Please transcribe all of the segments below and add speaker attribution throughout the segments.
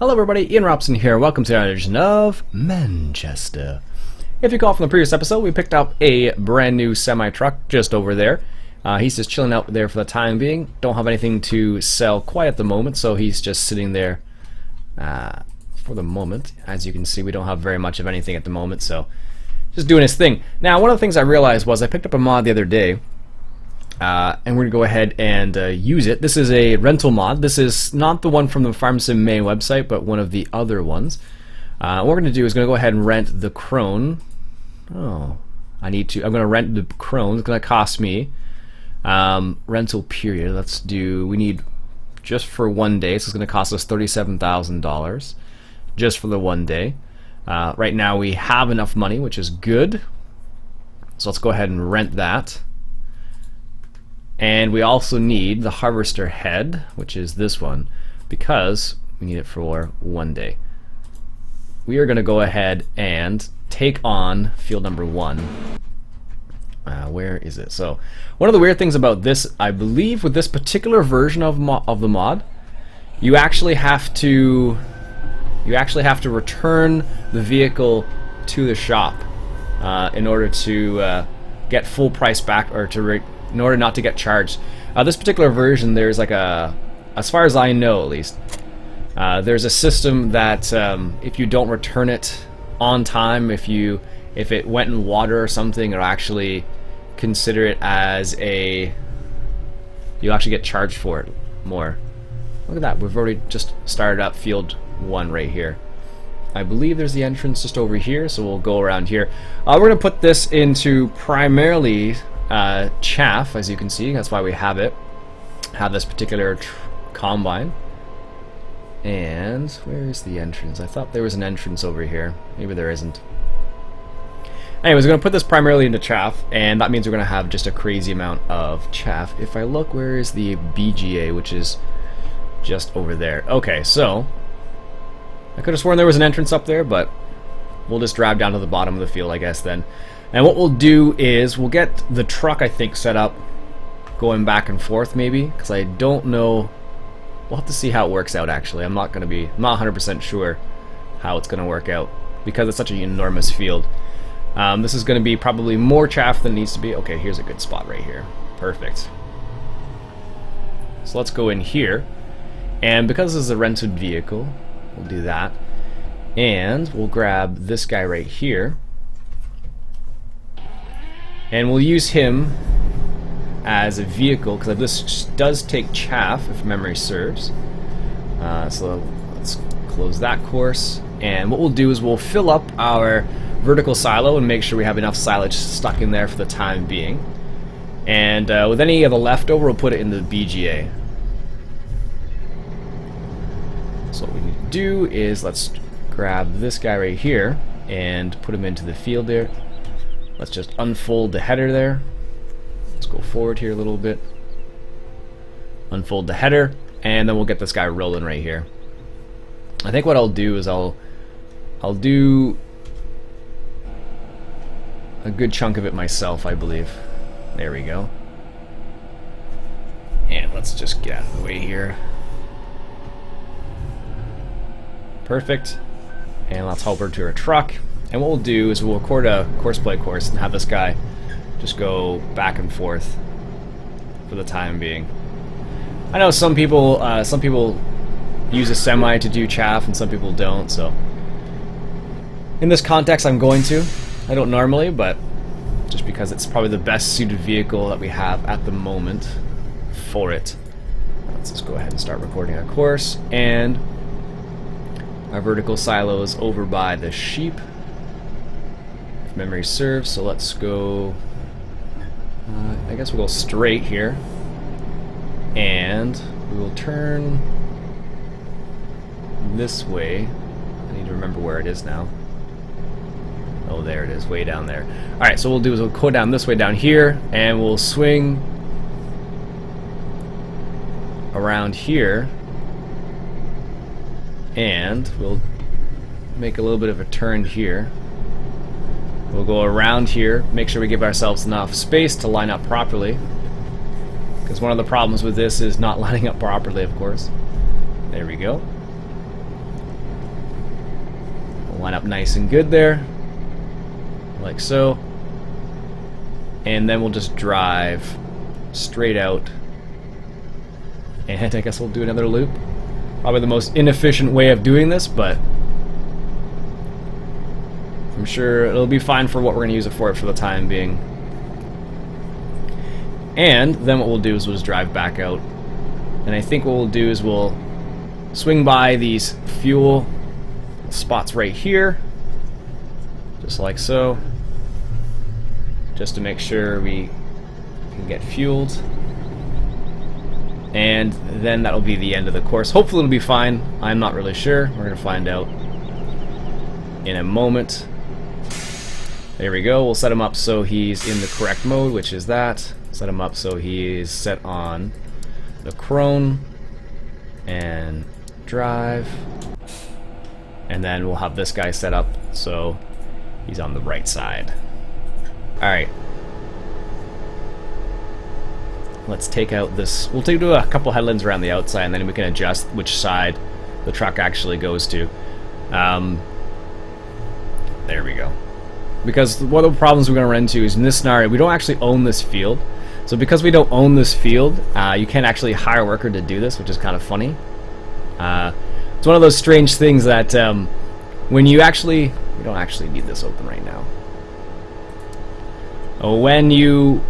Speaker 1: Hello everybody, Ian Robson here. Welcome to another edition of Manchester. If you recall from the previous episode, we picked up a brand new semi-truck just over there. He's just chilling out there for the time being. Don't have anything to sell quite at the moment, so he's just sitting there for the moment. As you can see, we don't have very much of anything at the moment, so just doing his thing. Now, one of the things I realized was I picked up a mod the other day, and we're going to go ahead and use it. This is a rental mod. This is not the one from the Farm Sim main website, but one of the other ones. What we're going to do is going to go ahead and rent the Crone. Oh, I'm going to rent the Crone. It's going to cost me rental period. We need just for 1 day, so it's going to cost us $37,000 just for the 1 day. Right now we have enough money, which is good. So let's go ahead and rent that. And we also need the harvester head, which is this one, because we need it for 1 day. We are going to go ahead and take on field number 1. Where is it? So one of the weird things about this, I believe, with this particular version of the mod, you actually have to return the vehicle to the shop in order to get full price back, or in order not to get charged. This particular version, there's like as far as I know at least, there's a system that if you don't return it on time, if it went in water or something, it'll actually consider it as you'll actually get charged for it more. Look at that, we've already just started up field 1 right here. I believe there's the entrance just over here, so we'll go around here. We're going to put this into primarily chaff, as you can see. That's why we have this particular combine. And where is the entrance? I thought there was an entrance over here. Maybe there isn't. Anyways, we're going to put this primarily into chaff, and that means we're going to have just a crazy amount of chaff. If I look, where is the BGA, which is just over there. Okay, so I could have sworn there was an entrance up there, but we'll just drive down to the bottom of the field, I guess, then. And what we'll do is we'll get the truck, I think, set up going back and forth, maybe, because I don't know. We'll have to see how it works out, actually. I'm not 100% sure how it's going to work out, because it's such an enormous field. This is going to be probably more chaff than it needs to be. Okay, here's a good spot right here. Perfect. So let's go in here. And because this is a rented vehicle, we'll do that. And we'll grab this guy right here. And we'll use him as a vehicle, because this does take chaff, if memory serves. So let's close that course. And what we'll do is we'll fill up our vertical silo and make sure we have enough silage stuck in there for the time being. And with any of the leftover, we'll put it in the BGA. So what we need to do is let's grab this guy right here and put him into the field there. Let's just unfold the header there. Let's go forward here a little bit. Unfold the header, and then we'll get this guy rolling right here. I think what I'll do is I'll do a good chunk of it myself, I believe. There we go. And let's just get out of the way here. Perfect. And let's hop over to our truck. And what we'll do is we'll record a course play course and have this guy just go back and forth for the time being. I know some people use a semi to do chaff and some people don't, so in this context I'm going to. I don't normally, but just because it's probably the best suited vehicle that we have at the moment for it. Let's just go ahead and start recording our course. And our vertical silo is over by the sheep, if memory serves, so let's go, I guess we'll go straight here, and we will turn this way. I need to remember where it is now. Oh, there it is, way down there. Alright, so what we'll do is we'll go down this way down here, and we'll swing around here, and we'll make a little bit of a turn here. We'll go around here, make sure we give ourselves enough space to line up properly, because one of the problems with this is not lining up properly, of course. There we go. Line up nice and good there, like so. And then we'll just drive straight out. And I guess we'll do another loop. Probably the most inefficient way of doing this, but I'm sure it'll be fine for what we're going to use it for the time being. And then what we'll do is we'll just drive back out. And I think what we'll do is we'll swing by these fuel spots right here, just like so, just to make sure we can get fueled. And then that'll be the end of the course. Hopefully it'll be fine. I'm not really sure. We're going to find out in a moment. There we go. We'll set him up so he's in the correct mode, which is that. Set him up so he's set on the crone and drive. And then we'll have this guy set up so he's on the right side. Alright. Let's take out this. We'll do a couple headlands around the outside, and then we can adjust which side the truck actually goes to. There we go. Because one of the problems we're going to run into is in this scenario, we don't actually own this field. So because we don't own this field, you can't actually hire a worker to do this, which is kind of funny. It's one of those strange things that when you actually... We don't actually need this open right now. When you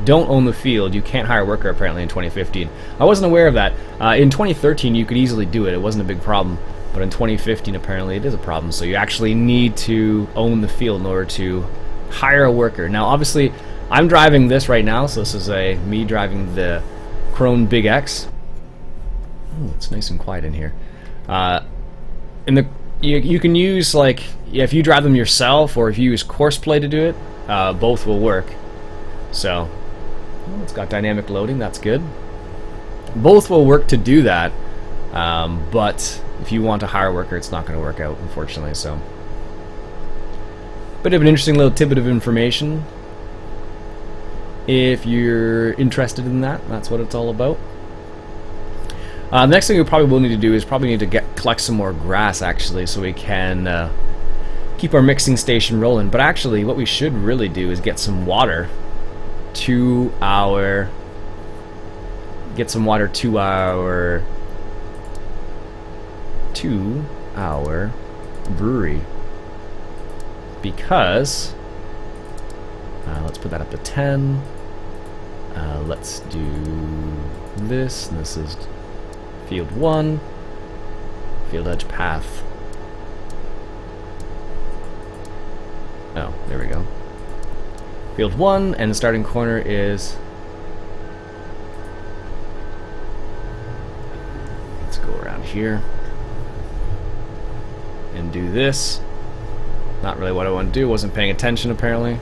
Speaker 1: don't own the field, you can't hire a worker apparently in 2015. I wasn't aware of that. In 2013 you could easily do it, it wasn't a big problem. But in 2015 apparently it is a problem, so you actually need to own the field in order to hire a worker. Now obviously I'm driving this right now, so this is me driving the Krone Big X. Oh, it's nice and quiet in here. You can use, like, if you drive them yourself or if you use Courseplay to do it, both will work. So, oh, it's got dynamic loading, that's good. Both will work to do that, but if you want to hire a worker, it's not going to work out, unfortunately. So, bit of an interesting little tidbit of information. If you're interested in that, that's what it's all about. The next thing we probably will need to do is collect some more grass, actually, so we can keep our mixing station rolling. But actually, what we should really do is get some water to our brewery, because let's put that up to 10. Let's do this, and this is field 1, field edge path. Oh, there we go. Field 1, and the starting corner is... Let's go around here and do this. Not really what I want to do, wasn't paying attention apparently.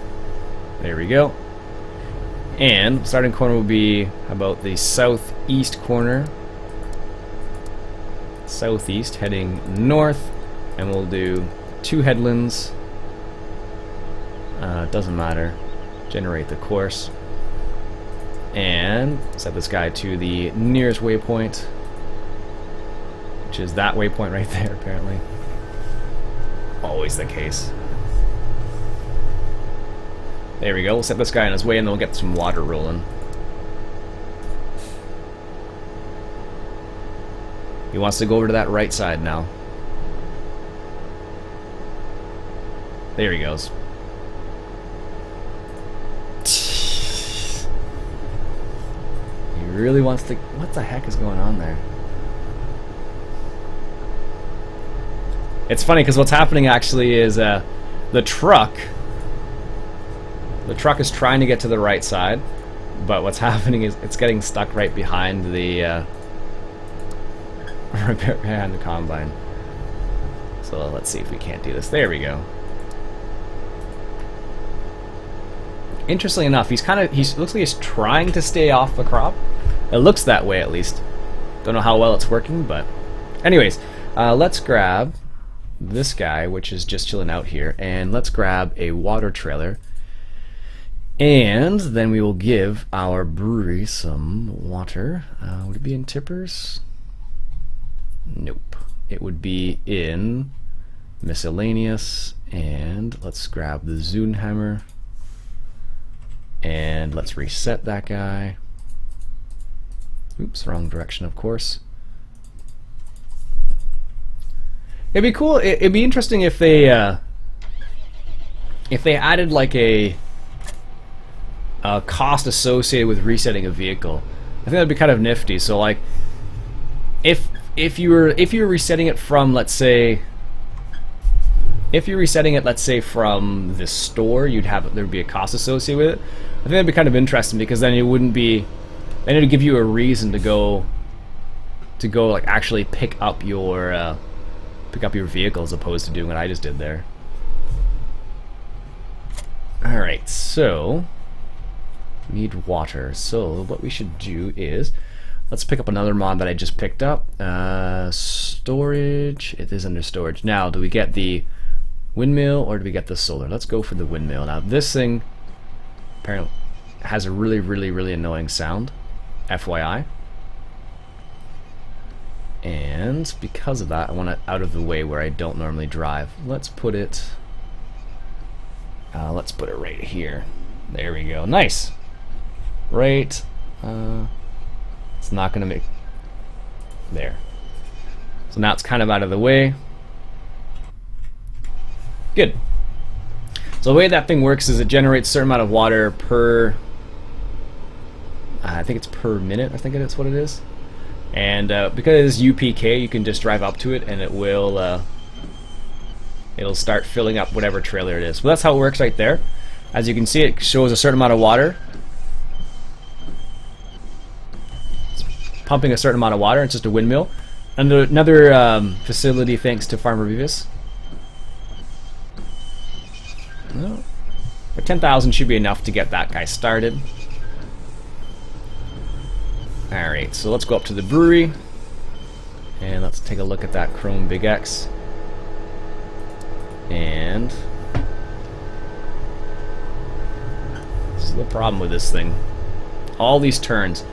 Speaker 1: There we go. And starting corner will be about the southeast corner. Southeast, heading north, and we'll do 2 headlands. Doesn't matter. Generate the course. And set this guy to the nearest waypoint, which is that waypoint right there, apparently. Always the case. There we go. We'll set this guy on his way, and then we'll get some water rolling. He wants to go over to that right side now. There he goes. He really wants to... What the heck is going on there? It's funny because what's happening actually is the truck is trying to get to the right side, but what's happening is it's getting stuck right behind the behind the combine. So let's see if we can't do this. There we go. Interestingly enough, he looks like he's trying to stay off the crop. It looks that way, at least. Don't know how well it's working, but anyways, let's grab this guy, which is just chilling out here, and let's grab a water trailer, and then we will give our brewery some water. Would it be in tippers? Nope. it would be in miscellaneous, and let's grab the Zune hammer, and let's reset that guy. Oops, wrong direction, of course. It'd be cool. It'd be interesting if they added like a cost associated with resetting a vehicle. I think that'd be kind of nifty. So like, if you were resetting it from, let's say, from the store, there'd be a cost associated with it. I think that'd be kind of interesting, because then it wouldn't be, then it'd give you a reason to go like actually pick up your vehicle, as opposed to doing what I just did there. Alright, so need water. So what we should do is, let's pick up another mod that I just picked up. Storage. It is under storage. Now, do we get the windmill or do we get the solar? Let's go for the windmill. Now, this thing apparently has a really, really, really annoying sound, FYI. And because of that, I want it out of the way where I don't normally drive. Let's put it right here. There we go. Nice. Right. It's not gonna make there. So now it's kind of out of the way. Good. So the way that thing works is it generates a certain amount of water per, I think it's per minute, I think it's what it is. And because it is UPK, you can just drive up to it and it will it'll start filling up whatever trailer it is. So that's how it works right there. As you can see, it shows a certain amount of water. It's pumping a certain amount of water. It's just a windmill. And another facility thanks to Farmer Beavis. Well, 10,000 should be enough to get that guy started. Alright, so let's go up to the brewery. And let's take a look at that Chrome Big X. And this is the problem with this thing. All these turns. So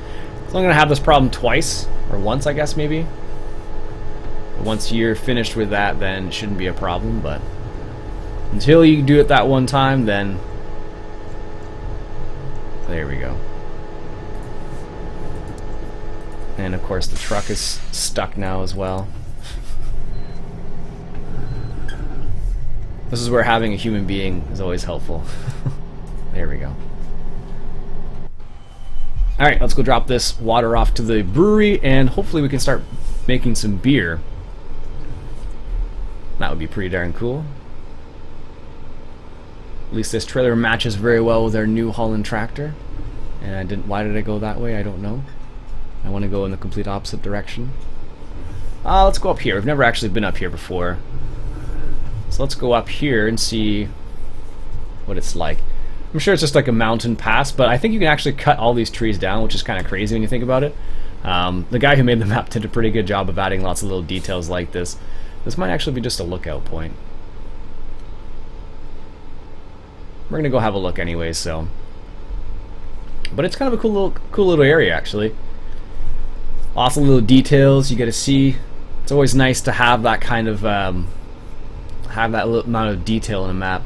Speaker 1: I'm going to have this problem twice, or once, I guess, maybe. Once you're finished with that, then it shouldn't be a problem, but until you do it that one time, then there we go. And of course the truck is stuck now as well. This is where having a human being is always helpful. There we go. Alright, let's go drop this water off to the brewery, and hopefully we can start making some beer. That would be pretty darn cool. At least this trailer matches very well with our New Holland tractor. And why did I go that way? I don't know. I want to go in the complete opposite direction. Let's go up here. We've never actually been up here before. So let's go up here and see what it's like. I'm sure it's just like a mountain pass, but I think you can actually cut all these trees down, which is kind of crazy when you think about it. The guy who made the map did a pretty good job of adding lots of little details like this. This might actually be just a lookout point. We're gonna go have a look anyway, so. But it's kind of a cool little area, actually. Lots of little details you get to see. It's always nice to have that kind of have that little amount of detail in a map.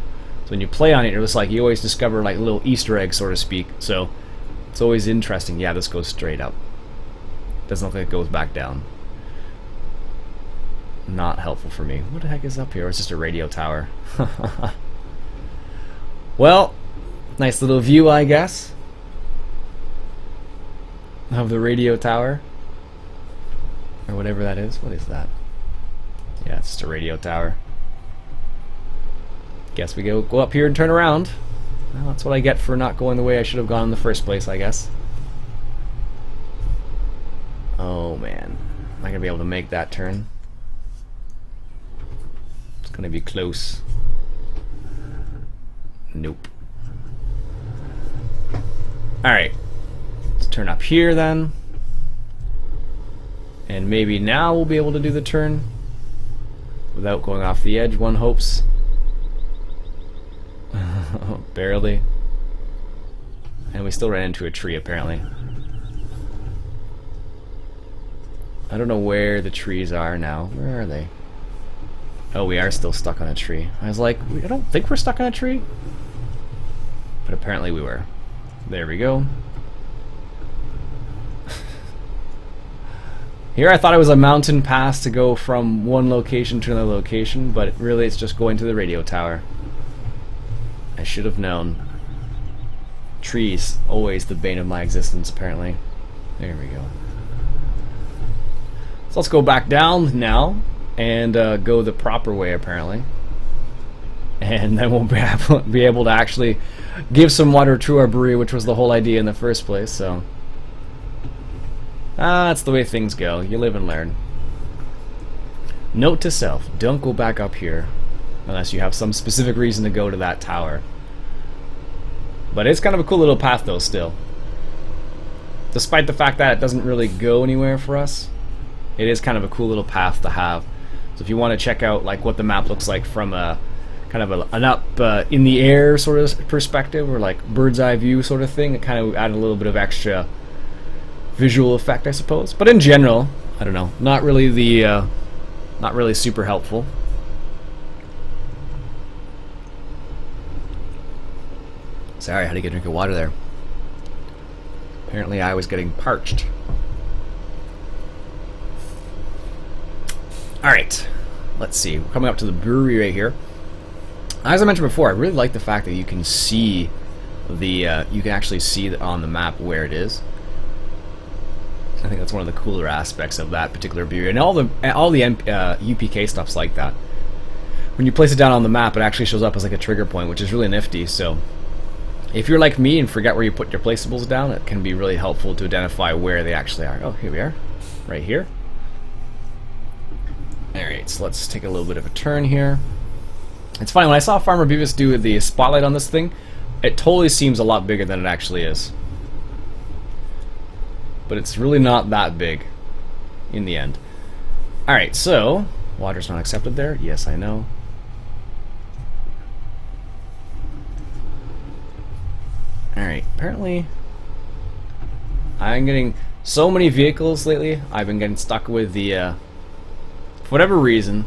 Speaker 1: So when you play on it, you're just like, you always discover like little Easter eggs, so to speak. So it's always interesting. Yeah, this goes straight up. Doesn't look like it goes back down. Not helpful for me. What the heck is up here? It's just a radio tower. Well, nice little view, I guess, of the radio tower. Or whatever that is. What is that? Yeah, it's just a radio tower. Guess we go up here and turn around. Well, that's what I get for not going the way I should have gone in the first place, I guess. Oh man, am I gonna be able to make that turn? It's gonna be close. Nope. Alright, let's turn up here then. And maybe now we'll be able to do the turn without going off the edge, one hopes. Barely. And we still ran into a tree, apparently. I don't know where the trees are now. Where are they? Oh, we are still stuck on a tree. I was like, I don't think we're stuck on a tree. But apparently we were. There we go. Here I thought it was a mountain pass to go from one location to another location, but really it's just going to the radio tower. I should have known. Trees, always the bane of my existence, apparently. There we go. So let's go back down now and go the proper way, apparently. And then we'll be able to actually give some water to our brewery, which was the whole idea in the first place, so... that's the way things go. You live and learn. Note to self, don't go back up here unless you have some specific reason to go to that tower. But it's kind of a cool little path though still. Despite the fact that it doesn't really go anywhere for us, it is kind of a cool little path to have. So if you want to check out like what the map looks like from a kind of an up in the air sort of perspective, or like bird's eye view sort of thing, it kind of add a little bit of extra visual effect, I suppose. But in general, I don't know, not really super helpful. Sorry, I had to get a drink of water there. Apparently I was getting parched. Alright, let's see. We're coming up to the brewery right here. As I mentioned before, I really like the fact that you can see the, you can actually see on the map where it is. I think that's one of the cooler aspects of that particular brewery, and all the UPK stuff's like that. When you place it down on the map, it actually shows up as like a trigger point, which is really nifty. So, if you're like me and forget where you put your placeables down, it can be really helpful to identify where they actually are. Oh, here we are, right here. All right, so let's take a little bit of a turn here. It's funny, when I saw Farmer Beavis do the spotlight on this thing, it totally seems a lot bigger than it actually is. But it's really not that big in the end. Alright, so water's not accepted there. Yes, I know. Alright, apparently I'm getting so many vehicles lately. I've been getting stuck with the for whatever reason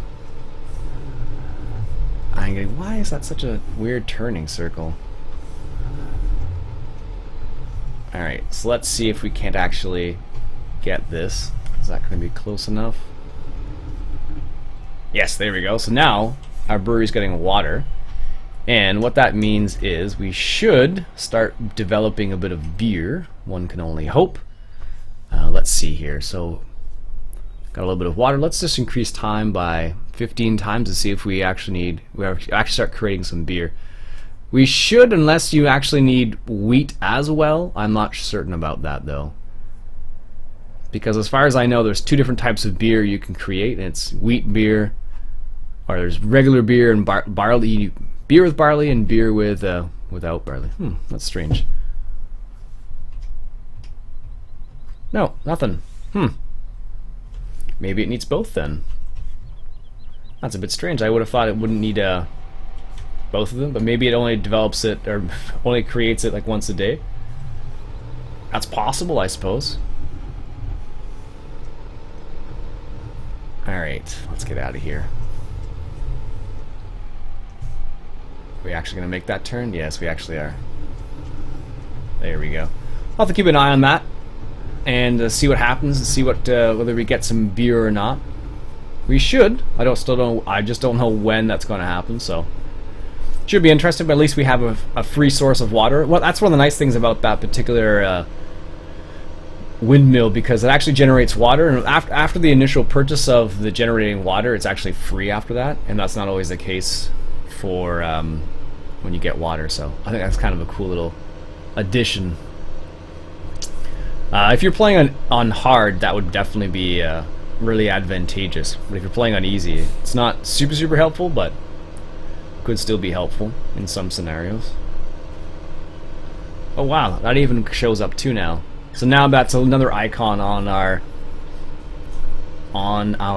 Speaker 1: I'm getting, why is that such a weird turning circle? Alright, so let's see if we can't actually get this. Is that going to be close enough? Yes, there we go. So now our brewery's getting water. And what that means is we should start developing a bit of beer. One can only hope. Let's see here. So got a little bit of water. Let's just increase time by 15 times to see if we actually start creating some beer. We should, unless you actually need wheat as well. I'm not certain about that though, because as far as I know, there's two different types of beer you can create, and it's wheat beer, or there's regular beer and barley, beer with barley, and beer with without barley. That's strange. No, nothing. Maybe it needs both then. That's a bit strange. I would have thought it wouldn't need both of them, but maybe it only develops it, or only creates it like once a day. That's possible, I suppose. Alright, let's get out of here. Are we actually going to make that turn? Yes, we actually are. There we go. I'll have to keep an eye on that and see what happens, and see what whether we get some beer or not. We should. I just don't know when that's going to happen, so should be interesting, but at least we have a free source of water. Well, that's one of the nice things about that particular windmill, because it actually generates water, and after the initial purchase of the generating water, it's actually free after that, and that's not always the case for when you get water. So I think that's kind of a cool little addition. If you're playing on hard, that would definitely be really advantageous. But if you're playing on easy, it's not super helpful, but could still be helpful in some scenarios. Oh wow, that even shows up too now. So now that's another icon on our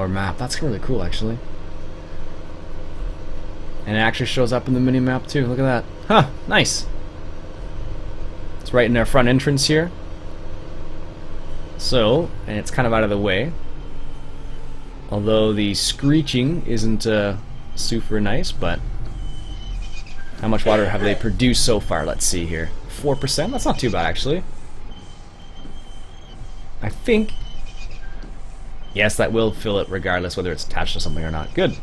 Speaker 1: map. That's really cool, actually. And it actually shows up in the mini map too. Look at that. Huh, nice. It's right in our front entrance here. So, and it's kind of out of the way. Although the screeching isn't super nice, but how much water have they produced so far? Let's see here. 4%? That's not too bad, actually. I think... Yes, that will fill it regardless whether it's attached to something or not. Good.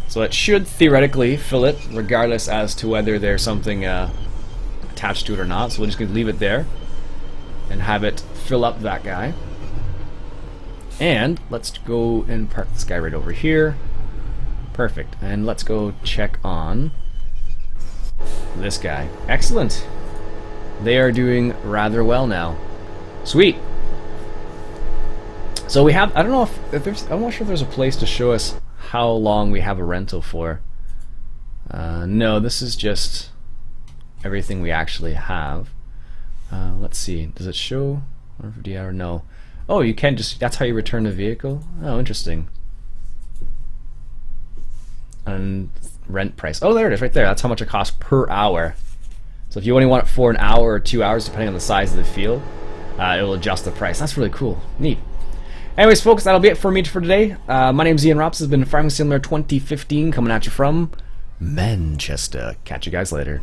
Speaker 1: So it should theoretically fill it regardless as to whether there's something attached to it or not. So we're just going to leave it there and have it fill up that guy. And let's go and park this guy right over here. Perfect. And let's go check on this guy. Excellent. They are doing rather well now. Sweet. So we have, I don't know if there's, I'm not sure if there's a place to show us how long we have a rental for. No, this is just everything we actually have. Let's see, does it show 150 hour? No. Oh, you can just, that's how you return the vehicle? Oh, interesting. And rent price. Oh, there it is, right there. That's how much it costs per hour. So if you only want it for an hour or 2 hours, depending on the size of the field, it will adjust the price. That's really cool. Neat. Anyways, folks, that'll be it for me for today. My name's Iain Robson. This has been Farming Simulator 2015 coming at you from Manchester. Catch you guys later.